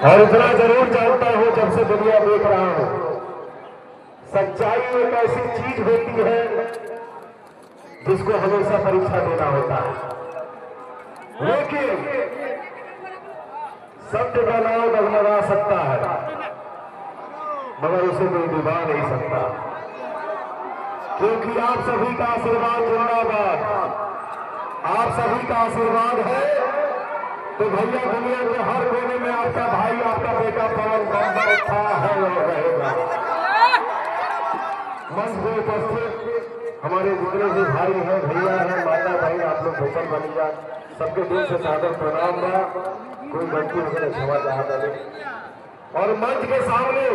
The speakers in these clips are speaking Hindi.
और इतना जरूर जानता हूं, जब से दुनिया देख रहा हूं, सच्चाई एक ऐसी चीज होती है जिसको हमेशा परीक्षा देना होता है, लेकिन सत्य का नाम डगमगा सकता है मगर उसे कोई डुबा नहीं सकता, क्योंकि आप सभी का आशीर्वाद जिंदाबाद, आप सभी का आशीर्वाद है। तो भैया दुनिया के हर कोने में आपका भाई, आपका बेटा पवन बंबर था, है और रहेगा। मंच में उपस्थित हमारे जितने भी भाई हैं, भैया हैं, माता भाई, आप लोग भूषण बनिया, सबके दिल से सादर प्रणाम बा। कोई गलती वगैरह क्षमा चाहता नहीं। और मंच के सामने,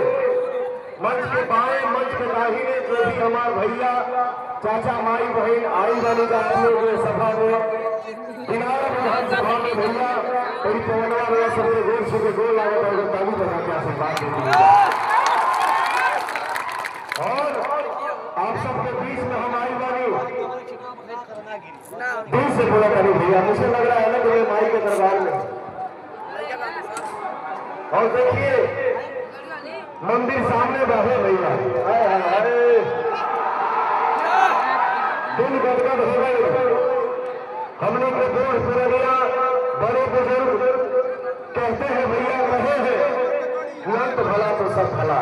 मंच के बाएं, मंच के दाहिने जो भी हमारे भैया, चाचा, माई, बहन आई बनी जाती है सभा में, दिनारा विधानसभा में भैया कोई पवनवा में सबसे गोल से के गोल आगे और ताली बजा के आशीर्वाद देती है। और आप सबके बीच में हम आई बानी, दिल से पूरा करी भैया, मुझे लग रहा है ना कि माई के दरबार में। और देखिए मंदिर सामने बैठे भैया, दिल गदगद हो गए। हमने के बूढ़ पुरनिया बड़े बुजुर्ग कहते हैं भैया कहे हैं नंद भला तो सब भला।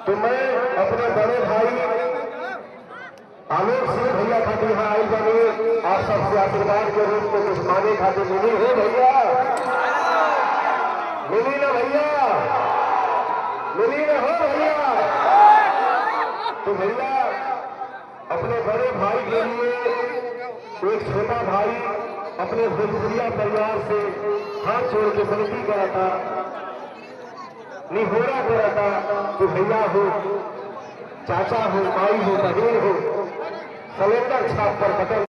तो मैं अपने बड़े भाई आलोक सिंह भैया खातिर यहाँ आई बनी, आप सबसे आशीर्वाद के रूप में कुछ मांगे खातिर मिली है भैया, मिली ना भैया, मिली ना हो भैया। तो भैया अपने बड़े भाई के लिए एक छोटा भाई अपने भोजपुरिया परिवार से हाथ जोड़ के विनती करा था, निहोरा करा था कि भैया हो, चाचा हो, माई हो, बहन हो, सिलेंडर छाप पर बटन